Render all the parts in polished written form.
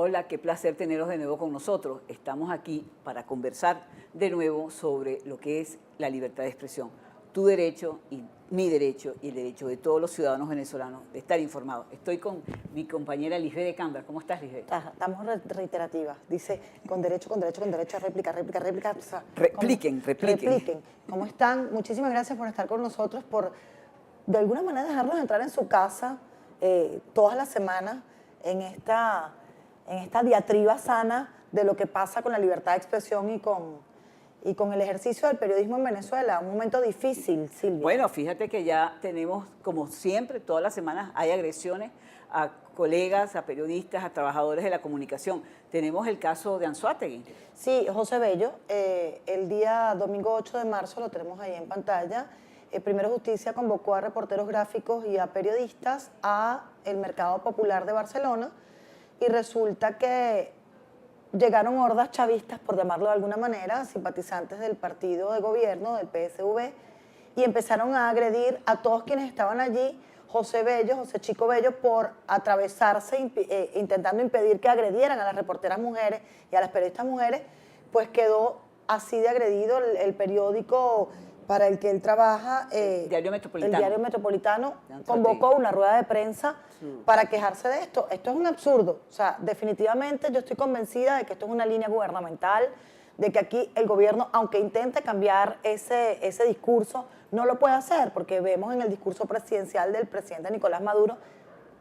Hola, qué placer tenerlos de nuevo con nosotros. Estamos aquí para conversar de nuevo sobre lo que es la libertad de expresión. Tu derecho y mi derecho y el derecho de todos los ciudadanos venezolanos de estar informados. Estoy con mi compañera Lisbeth de Camber. ¿Cómo estás, Lisbeth? Estamos reiterativas. Dice con derecho a réplica. O sea, Repliquen. ¿Cómo están? Muchísimas gracias por estar con nosotros, por de alguna manera dejarnos entrar en su casa todas las semanas en esta diatriba sana de lo que pasa con la libertad de expresión y con el ejercicio del periodismo en Venezuela. Un momento difícil, Silvia. Bueno, fíjate que ya tenemos, como siempre, todas las semanas hay agresiones a colegas, a periodistas, a trabajadores de la comunicación. Tenemos el caso de Anzoátegui. Sí, José Bello, el día domingo 8 de marzo, lo tenemos ahí en pantalla. Primero Justicia convocó a reporteros gráficos y a periodistas a el Mercado Popular de Barcelona y resulta que llegaron hordas chavistas, por llamarlo de alguna manera, simpatizantes del partido de gobierno, del PSV, y empezaron a agredir a todos quienes estaban allí. José Chico Bello, por atravesarse, intentando impedir que agredieran a las reporteras mujeres y a las periodistas mujeres, pues quedó así de agredido el periódico para el que él trabaja, Diario Metropolitano. El Diario Metropolitano convocó una rueda de prensa para quejarse de esto. Esto es un absurdo. O sea, definitivamente yo estoy convencida de que esto es una línea gubernamental, de que aquí el gobierno, aunque intente cambiar ese discurso, no lo puede hacer, porque vemos en el discurso presidencial del presidente Nicolás Maduro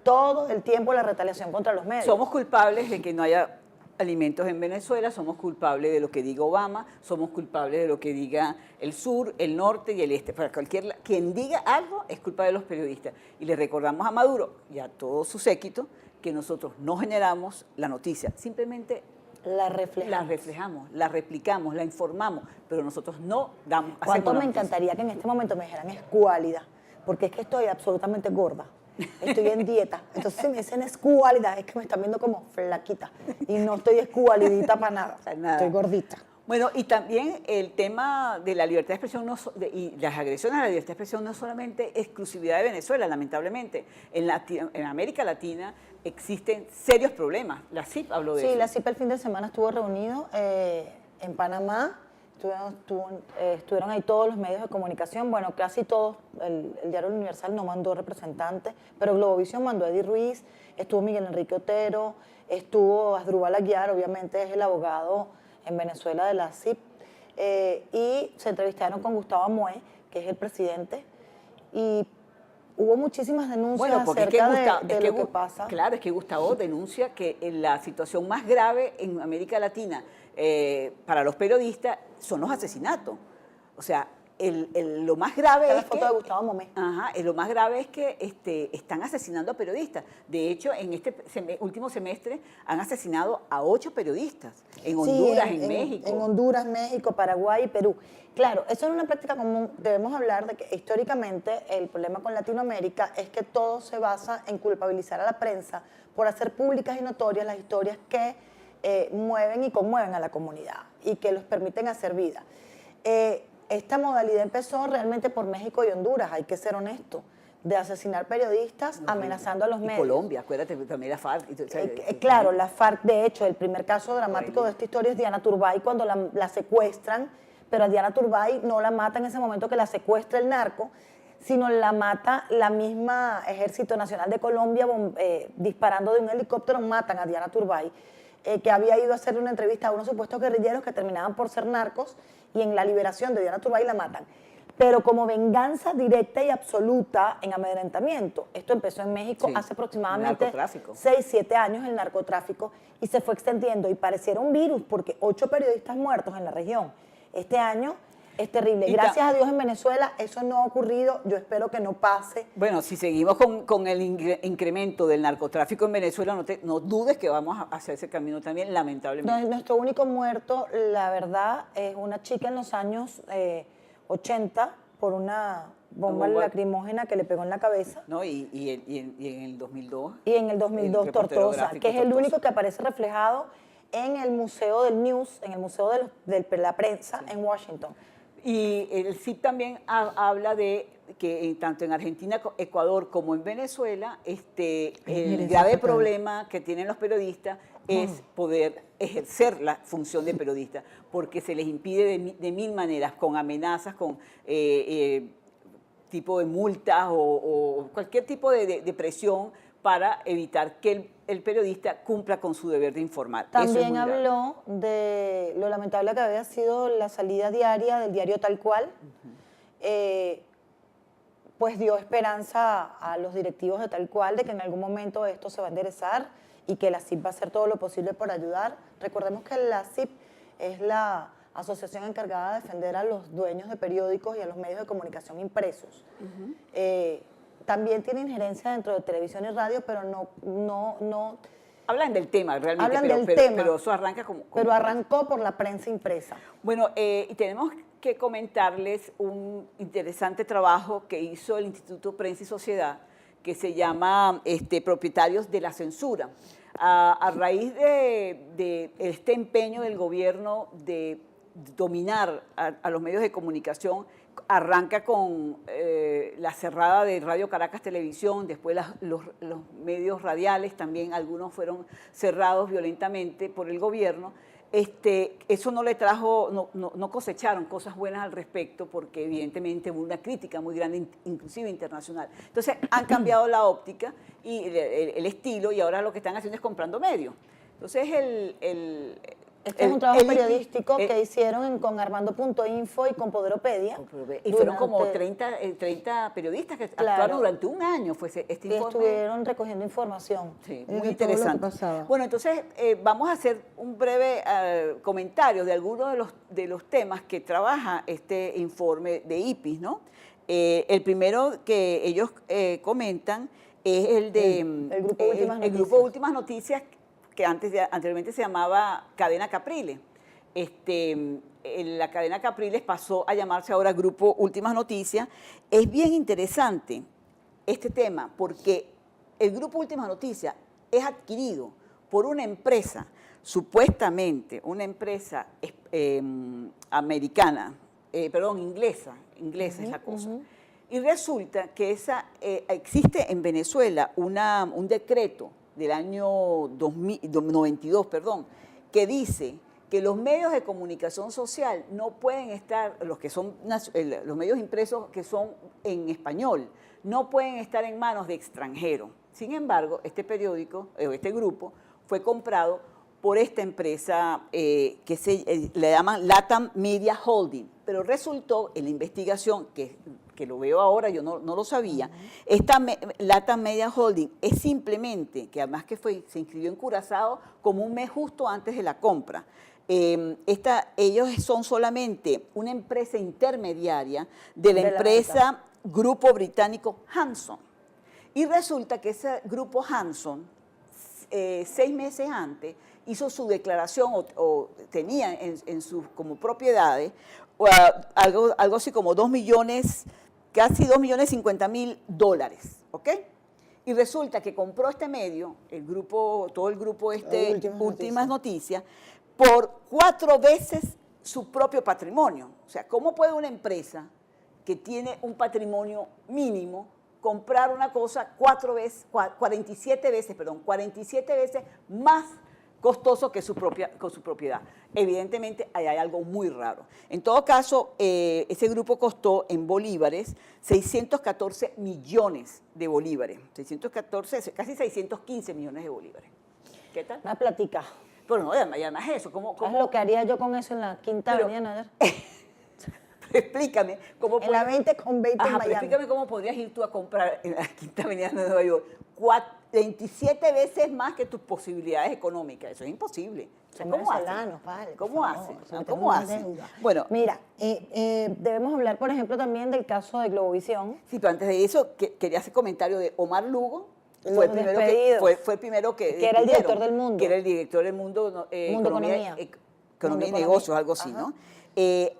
todo el tiempo la retaliación contra los medios. Somos culpables de que no haya alimentos en Venezuela, somos culpables de lo que diga Obama, somos culpables de lo que diga el sur, el norte y el este. Para quien diga algo es culpa de los periodistas. Y le recordamos a Maduro y a todo su séquito que nosotros no generamos la noticia, simplemente la reflejamos, la replicamos, la informamos, pero nosotros no damos. ¿Cuánto me encantaría que en este momento me dijeran escuálida? Porque es que estoy absolutamente gorda. Estoy en dieta, entonces si me dicen escuálida es que me están viendo como flaquita y no estoy escualidita para nada, estoy gordita. Bueno, y también el tema de la libertad de expresión y las agresiones a la libertad de expresión no es solamente exclusividad de Venezuela, lamentablemente. En América Latina existen serios problemas. La CIP habló de eso. Sí, la CIP el fin de semana estuvo reunido en Panamá. Estuvieron ahí todos los medios de comunicación, bueno, casi todos. El Diario Universal no mandó representantes, pero Globovisión mandó a Eddie Ruiz, estuvo Miguel Enrique Otero, estuvo Asdrúbal Aguiar, obviamente es el abogado en Venezuela de la CIP, y se entrevistaron con Gustavo Amoé, que es el presidente, y hubo muchísimas denuncias acerca de lo que pasa. Claro, es que Gustavo denuncia que la situación más grave en América Latina para los periodistas son los asesinatos. O sea, lo más grave es la foto de Gustavo Momé. Lo más grave es que están asesinando a periodistas. De hecho, en este último semestre han asesinado a 8 periodistas en Honduras, en México. En Honduras, México, Paraguay y Perú. Claro, eso es una práctica común. Debemos hablar de que históricamente el problema con Latinoamérica es que todo se basa en culpabilizar a la prensa por hacer públicas y notorias las historias que mueven y conmueven a la comunidad y que los permiten hacer vida. Esta modalidad empezó realmente por México y Honduras, hay que ser honesto, de asesinar periodistas amenazando a los medios. Colombia, acuérdate, también la FARC. Claro, la FARC, de hecho, el primer caso dramático de esta historia es Diana Turbay, cuando la secuestran, pero a Diana Turbay no la mata en ese momento que la secuestra el narco, sino la mata la misma Ejército Nacional de Colombia disparando de un helicóptero, matan a Diana Turbay, que había ido a hacer una entrevista a unos supuestos guerrilleros que terminaban por ser narcos, y en la liberación de Diana Turbay la matan. Pero como venganza directa y absoluta en amedrentamiento. Esto empezó en México hace aproximadamente 6, 7 años, el narcotráfico, y se fue extendiendo y pareciera un virus porque 8 periodistas muertos en la región. Este año es terrible. Gracias a Dios en Venezuela eso no ha ocurrido, yo espero que no pase. Bueno, si seguimos con el incremento del narcotráfico en Venezuela, no dudes que vamos a hacer ese camino también, lamentablemente. Nuestro único muerto, la verdad, es una chica en los años 80 por una bomba lacrimógena que le pegó en la cabeza. No, y en el 2002. Y en el 2002 Tortosa, que es el único que aparece reflejado en el Museo del News, en el Museo de la Prensa en Washington. Y el CIP también habla de que tanto en Argentina, Ecuador como en Venezuela, el grave problema que tienen los periodistas es poder ejercer la función de periodista, porque se les impide de mil maneras, con amenazas, con tipo de multas o cualquier tipo de presión para evitar que el periodista cumpla con su deber de informar. También habló de lo lamentable que había sido la salida diaria del diario Tal Cual. Pues dio esperanza a los directivos de Tal Cual de que en algún momento esto se va a enderezar y que la CIP va a hacer todo lo posible por ayudar. Recordemos que la CIP es la asociación encargada de defender a los dueños de periódicos y a los medios de comunicación impresos. También tiene injerencia dentro de televisión y radio, pero no hablan del tema realmente, hablan del tema, pero eso arranca como pero arrancó por la prensa impresa. Bueno, y tenemos que comentarles un interesante trabajo que hizo el Instituto Prensa y Sociedad, que se llama Propietarios de la Censura. A raíz de este empeño del gobierno de dominar a los medios de comunicación, arranca con la cerrada de Radio Caracas Televisión, después los medios radiales también, algunos fueron cerrados violentamente por el gobierno. Eso no le trajo, no cosecharon cosas buenas al respecto, porque evidentemente hubo una crítica muy grande, inclusive internacional. Entonces han cambiado la óptica y el estilo, y ahora lo que están haciendo es comprando medios. Entonces Este es un trabajo periodístico que hicieron con Armando.info y con Poderopedia. Y fueron como 30 periodistas que actuaron durante un año. Fue este informe. Estuvieron recogiendo información. Sí, muy interesante. Bueno, entonces vamos a hacer un breve comentario de algunos de los temas que trabaja este informe de IPIS, ¿no? El primero que ellos comentan es el de el grupo Últimas Noticias, que anteriormente se llamaba Cadena Capriles. La Cadena Capriles pasó a llamarse ahora Grupo Últimas Noticias. Es bien interesante este tema porque el Grupo Últimas Noticias es adquirido por una empresa, supuestamente una empresa inglesa es la cosa. Y resulta que existe en Venezuela un decreto del año 92, que dice que los medios de comunicación social no pueden estar, los medios impresos que son en español, no pueden estar en manos de extranjeros. Sin embargo, este periódico, este grupo, fue comprado por esta empresa que le llaman LATAM Media Holding, pero resultó en la investigación que lo veo ahora, yo no lo sabía, esta LATAM Media Holding es simplemente, que además que se inscribió en Curazao como un mes justo antes de la compra. Ellos son solamente una empresa intermediaria de la empresa Grupo Británico Hanson. Y resulta que ese Grupo Hanson, 6 meses antes, hizo su declaración o tenía como propiedades algo así como casi 2.050.000 $, ¿ok? Y resulta que compró este medio, todo el grupo Últimas Noticias, por 4 veces su propio patrimonio. O sea, ¿cómo puede una empresa que tiene un patrimonio mínimo comprar una cosa 47 veces más costoso que con su propiedad? Evidentemente, ahí hay algo muy raro. En todo caso, ese grupo costó en bolívares 614 millones de bolívares. 614, casi 615 millones de bolívares. ¿Qué tal? Una platica. Pero no, además eso. ¿Cómo? Es lo que haría yo con eso en la Quinta Avenida Nader. Explícame cómo en la 20 con 20 en Miami. Explícame cómo podrías ir tú a comprar en la Quinta Avenida de Nueva York 27 veces más que tus posibilidades económicas. Eso es imposible. O sea, ¿cómo hacen? Vale, ¿Cómo hacen? ¿Cómo hacen? Bueno, mira, debemos hablar, por ejemplo, también del caso de Globovisión. Sí, pero antes de eso, quería hacer comentario de Omar Lugo. Fue el primero que era el director del Mundo. Que era el director del Mundo, Economía y Negocios, algo así, ¿no?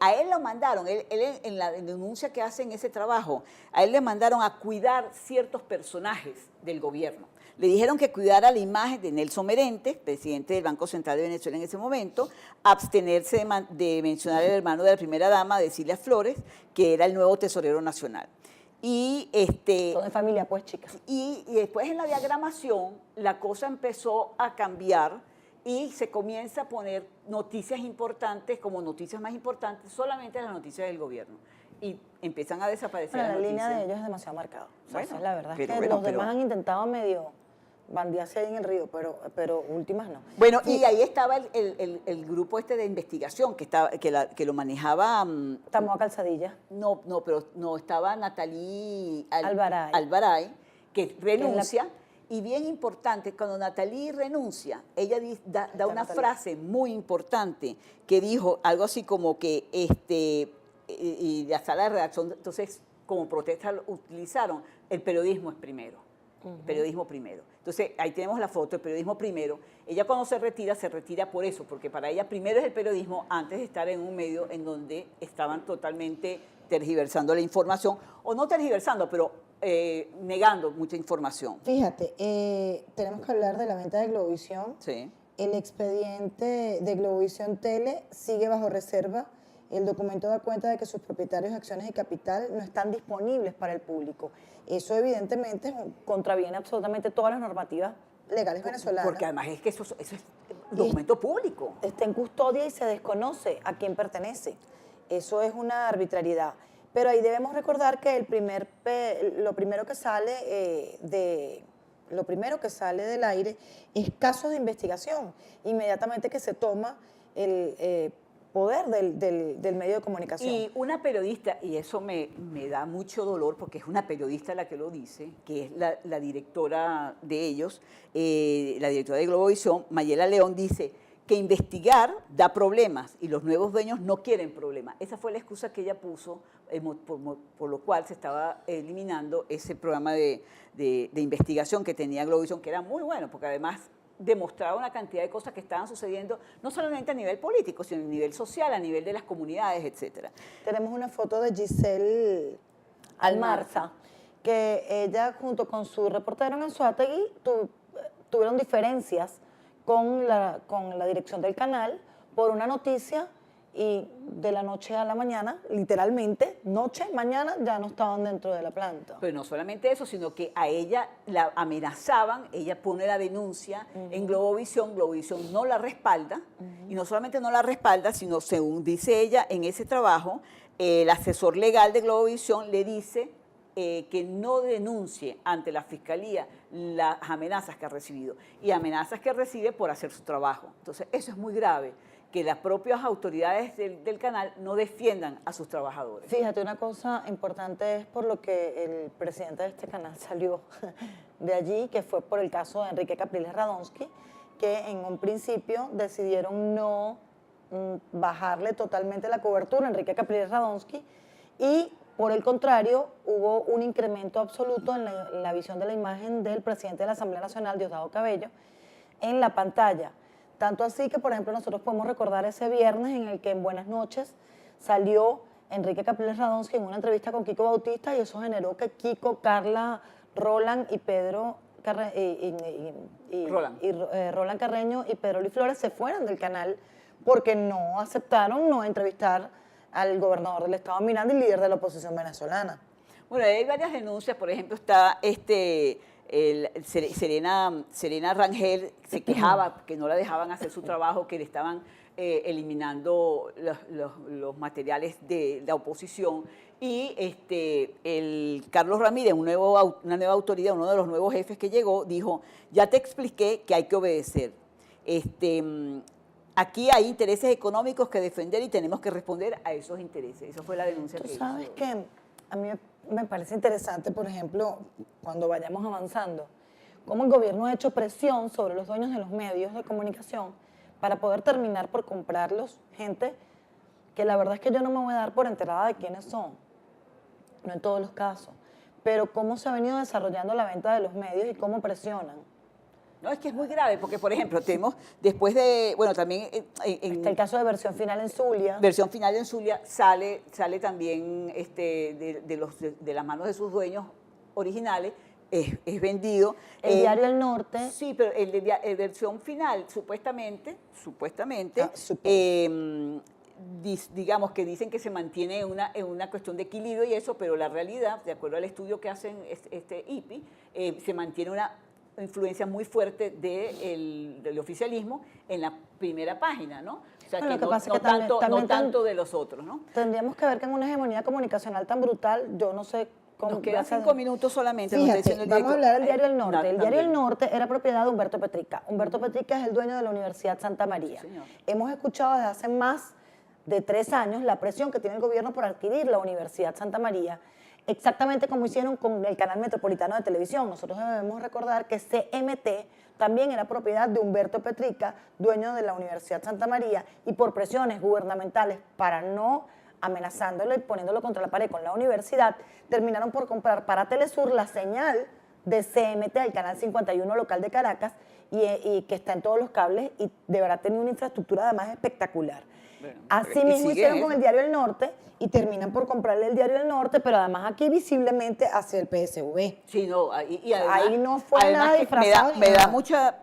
A él lo mandaron, él en la denuncia que hace en ese trabajo, a él le mandaron a cuidar ciertos personajes del gobierno. Le dijeron que cuidara la imagen de Nelson Merente, presidente del Banco Central de Venezuela en ese momento, abstenerse de mencionar al hermano de la primera dama, de Cilia Flores, que era el nuevo tesorero nacional. Y Son de familia, pues, chicas. y después en la diagramación la cosa empezó a cambiar y se comienza a poner noticias importantes como noticias más importantes, solamente las noticias del gobierno. Y empiezan a desaparecer Bueno, las la línea noticias. de ellos es demasiado marcada. O sea, Bueno, esa es la verdad. Es pero que bueno, los demás han intentado medio bandearse ahí en el río, pero últimas no. Bueno, Sí, y ahí estaba el grupo este de investigación que lo manejaba. Estamos a calzadilla. Pero no, estaba Natalie Alvaray. Alvaray, que renuncia. Y bien importante, cuando Natalie renuncia, ella da una Natalie. frase muy importante que dijo algo así como que, y la sala de redacción, entonces, como protesta, lo utilizaron, el periodismo es primero. Periodismo primero. Entonces, ahí tenemos la foto, el periodismo primero. Ella cuando se retira por eso, porque para ella primero es el periodismo antes de estar en un medio en donde estaban totalmente tergiversando la información, o no tergiversando, pero negando mucha información. Fíjate, tenemos que hablar de la venta de Globovisión. Sí. El expediente de Globovisión Tele sigue bajo reserva. El documento da cuenta de que sus propietarios, acciones y capital no están disponibles para el público. Eso evidentemente contraviene absolutamente todas las normativas legales venezolanas. Porque además es que eso es documento público. Está en custodia y se desconoce a quién pertenece. Eso es una arbitrariedad. Pero ahí debemos recordar que lo primero que sale del aire es casos de investigación. Inmediatamente que se toma el poder del medio de comunicación. Y una periodista, y eso me da mucho dolor porque es una periodista la que lo dice, que es la directora de ellos, la directora de Globovisión, Mayela León, dice que investigar da problemas y los nuevos dueños no quieren problemas. Esa fue la excusa que ella puso, por lo cual se estaba eliminando ese programa de investigación que tenía Globovisión, que era muy bueno, porque además demostraba una cantidad de cosas que estaban sucediendo, no solamente a nivel político, sino a nivel social, a nivel de las comunidades, etcétera. Tenemos una foto de Giselle Almarza, que ella junto con su reportero en Anzoátegui tuvieron diferencias con la dirección del canal por una noticia y de la noche a la mañana, literalmente, noche, mañana, ya no estaban dentro de la planta. Pero no solamente eso, sino que a ella la amenazaban, ella pone la denuncia en Globovisión no la respalda, y no solamente no la respalda, sino según dice ella en ese trabajo, el asesor legal de Globovisión le dice que no denuncie ante la Fiscalía las amenazas que ha recibido, y amenazas que recibe por hacer su trabajo. Entonces, eso es muy grave, que las propias autoridades del canal no defiendan a sus trabajadores. Fíjate, una cosa importante es por lo que el presidente de este canal salió de allí, que fue por el caso de Enrique Capriles Radonsky, que en un principio decidieron no bajarle totalmente la cobertura a Enrique Capriles Radonsky y por el contrario hubo un incremento absoluto en la visión de la imagen del presidente de la Asamblea Nacional, Diosdado Cabello, en la pantalla. Tanto así que, por ejemplo, nosotros podemos recordar ese viernes en el que en Buenas noches salió Enrique Capriles Radonsky en una entrevista con Kiko Bautista y eso generó que Kiko, Carla, Roland y Pedro Roland Carreño y Pedro Luis Flores se fueran del canal porque no aceptaron no entrevistar al gobernador del estado Miranda y líder de la oposición venezolana. Bueno, hay varias denuncias, por ejemplo, está Serena Rangel se quejaba que no la dejaban hacer su trabajo, que le estaban eliminando los materiales de la oposición, y el Carlos Ramírez, una nueva autoridad, uno de los nuevos jefes que llegó, dijo, ya te expliqué que hay que obedecer. Aquí hay intereses económicos que defender y tenemos que responder a esos intereses. Esa fue la denuncia que hizo. Tú sabes que a mí me parece interesante, por ejemplo, cuando vayamos avanzando, cómo el gobierno ha hecho presión sobre los dueños de los medios de comunicación para poder terminar por comprarlos, gente que la verdad es que yo no me voy a dar por enterada de quiénes son, no en todos los casos, pero cómo se ha venido desarrollando la venta de los medios y cómo presionan. No, es que es muy grave, porque, por ejemplo, tenemos, después de, bueno, también... Está el caso de Versión Final en Zulia. Versión Final en Zulia sale también de las manos de sus dueños originales, es vendido. El diario El Norte. Sí, pero el de versión final, supuestamente, digamos que dicen que se mantiene en una cuestión de equilibrio y eso, pero la realidad, de acuerdo al estudio que hacen este IPI, se mantiene una influencia muy fuerte del oficialismo en la primera página, ¿no? O sea, Bueno, que lo que pasa no es que también tanto de los otros, ¿no? Tendríamos que ver que en una hegemonía comunicacional tan brutal, yo no sé cómo... Nos quedan 5 minutos solamente. Nos está Fíjate, diciendo el vamos a director. hablar del diario El Norte. El diario El También. Norte era propiedad de Humberto Petrica. Humberto Petrica es el dueño de la Universidad Santa María. Sí, señor. Hemos escuchado desde hace más de 3 años la presión que tiene el gobierno por adquirir la Universidad Santa María, exactamente como hicieron con el Canal Metropolitano de Televisión. Nosotros debemos recordar que CMT también era propiedad de Humberto Petrica, dueño de la Universidad Santa María, y por presiones gubernamentales para no amenazándolo y poniéndolo contra la pared con la universidad, terminaron por comprar para Telesur la señal de CMT, el Canal 51 local de Caracas, y que está en todos los cables y de verdad tenía una infraestructura además espectacular. Bueno, Así y mismo sigue hicieron eso. con el diario El Norte y terminan por comprarle el diario El Norte, pero además aquí visiblemente hacia el PSV. Sí, no, y además, Ahí no fue además nada que disfrazado ni me da nada. mucha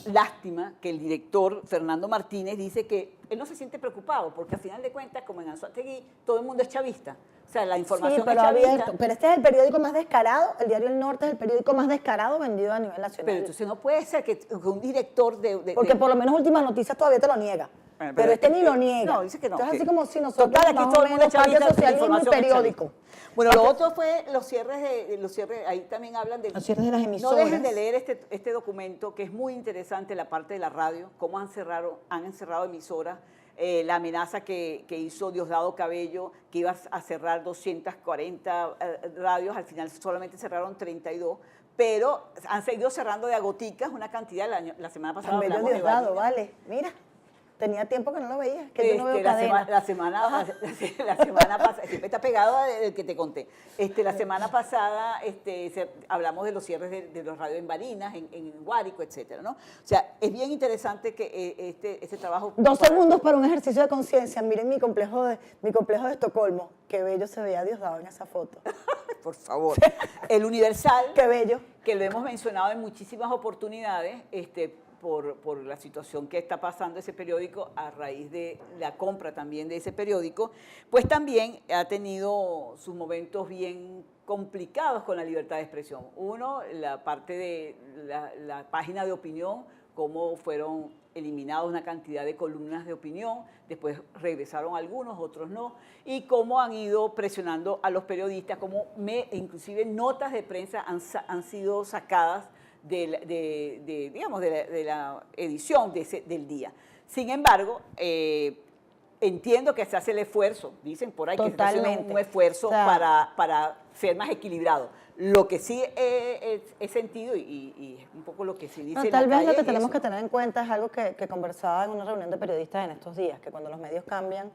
lástima que el director Fernando Martínez dice que él no se siente preocupado, porque al final de cuentas, como en Anzoátegui, todo el mundo es chavista. O sea, la información Sí, pero es chavista. abierto. Pero este es el periódico más descarado, el diario El Norte es el periódico más descarado vendido a nivel nacional. Pero entonces no puede ser que un director Porque por lo menos Últimas Noticias todavía te lo niega. Bueno, pero este ni lo niega. No, dice que no. Entonces que- así como si nosotros Total, aquí más todo o el mundo menos es parte chavista, la socialismo y información es periódico. chavista. Bueno, lo otro fue los cierres, ahí también hablan de... Los cierres de las No emisoras. dejen de leer este documento, que es muy interesante, la parte de la radio, cómo han encerrado emisoras, la amenaza que hizo Diosdado Cabello, que iba a cerrar 240 radios, al final solamente cerraron 32, pero han seguido cerrando de a goticas una cantidad. La semana pasada Tan bello hablamos de Diosdado, Vanina. vale. Mira, tenía tiempo que no lo veía, que yo no veo La cadena. semana pasada, siempre está pegado del que te conté. La semana pasada hablamos de los cierres de los radios en Barinas, en Guárico, etcétera, ¿no? O sea, es bien interesante que este trabajo... 2 segundos para un ejercicio de conciencia. Miren mi complejo de Estocolmo. Qué bello se veía Diosdado en esa foto. Por favor. El Universal, Qué bello. que lo hemos mencionado en muchísimas oportunidades, por la situación que está pasando ese periódico a raíz de la compra también de ese periódico, pues también ha tenido sus momentos bien complicados con la libertad de expresión. Uno, la parte de la página de opinión, cómo fueron eliminados una cantidad de columnas de opinión, después regresaron algunos, otros no, y cómo han ido presionando a los periodistas, cómo inclusive notas de prensa han sido sacadas de la edición del día. Sin embargo, entiendo que se hace el esfuerzo, dicen por ahí que se está haciendo un esfuerzo O sea, para ser más equilibrado. Lo que sí he sentido, y es un poco lo que se dice No, en la tal vez calle, lo que es tenemos eso. que tener en cuenta es algo que conversaba en una reunión de periodistas en estos días, que cuando los medios cambian,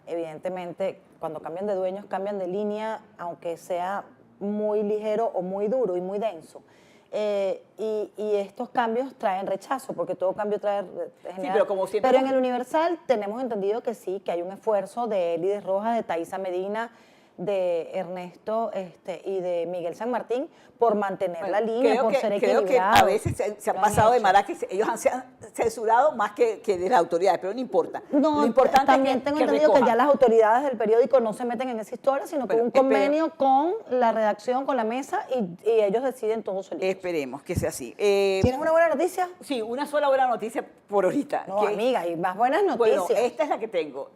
evidentemente, cuando cambian de dueños, cambian de línea, aunque sea muy ligero o muy duro y muy denso. Y estos cambios traen rechazo, porque todo cambio trae... pero como siempre Pero en el Universal tenemos entendido que sí, que hay un esfuerzo de Elides Rojas, de Thaisa Medina, de Ernesto y de Miguel San Martín por mantener la línea, por ser equilibrados. Creo que a veces se han Lo pasado de hecho. maraca, ellos se han censurado más que de las autoridades, pero no importa. No, lo importante también es que, tengo que entendido que recojan. ya las autoridades del periódico no se meten en esa historia, sino que Bueno, hubo un convenio con la redacción, con la mesa, y ellos deciden todos solitos. Esperemos que sea así. ¿Tienes una buena noticia? Sí, una sola buena noticia por ahorita. No, amiga, y más buenas Bueno, noticias. esta es la que tengo.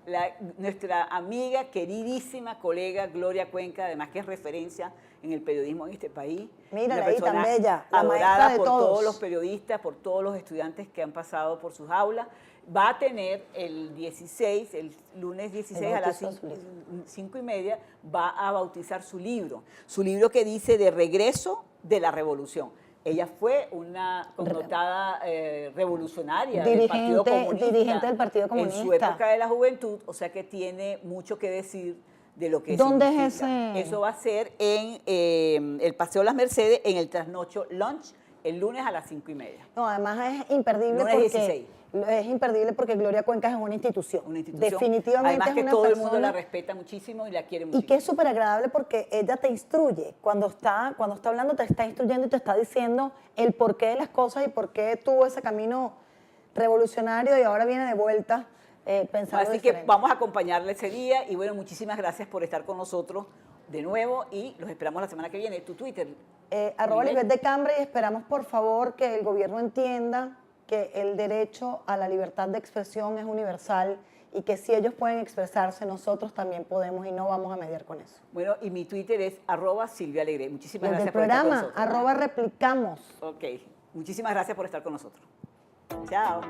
Nuestra amiga, queridísima colega Gloria Cuenca, además que es referencia en el periodismo en este país. Mírala una ahí, tan persona bella, la maestra adorada de por todos. los periodistas, por todos los estudiantes que han pasado por sus aulas. Va a tener el lunes 16 a las bautizo de su libro. 5:30, va a bautizar su libro que dice De regreso de la revolución. Ella fue una connotada revolucionaria del Partido Comunista. Dirigente del Partido En su Comunista. época de la juventud, o sea que tiene mucho que decir de lo que ¿Dónde es significa. ese? Eso va a ser en el Paseo Las Mercedes, en el Trasnocho Lunch, el lunes a las 5:30. No, además es imperdible Lunes porque 16. Es imperdible porque Gloria Cuencas es una institución. Una institución. Definitivamente Además es que una todo el persona, mundo la respeta muchísimo y la quiere y muchísimo. que es súper agradable porque ella te instruye. Cuando está hablando, te está instruyendo y te está diciendo el porqué de las cosas y por qué tuvo ese camino revolucionario y ahora viene de vuelta pensando Así diferente. que vamos a acompañarle ese día y bueno, muchísimas gracias por estar con nosotros de nuevo y los esperamos la semana que viene. Tu Twitter. Arroba Lisbeth. Lisbeth de Cambra, y esperamos por favor que el gobierno entienda que el derecho a la libertad de expresión es universal y que si ellos pueden expresarse, nosotros también podemos y no vamos a mediar con eso. Bueno, y mi Twitter es @SilviaAlegre. Muchísimas Y el del gracias por estar con programa, nosotros. @replicamos. Ok, muchísimas gracias por estar con nosotros. Chao.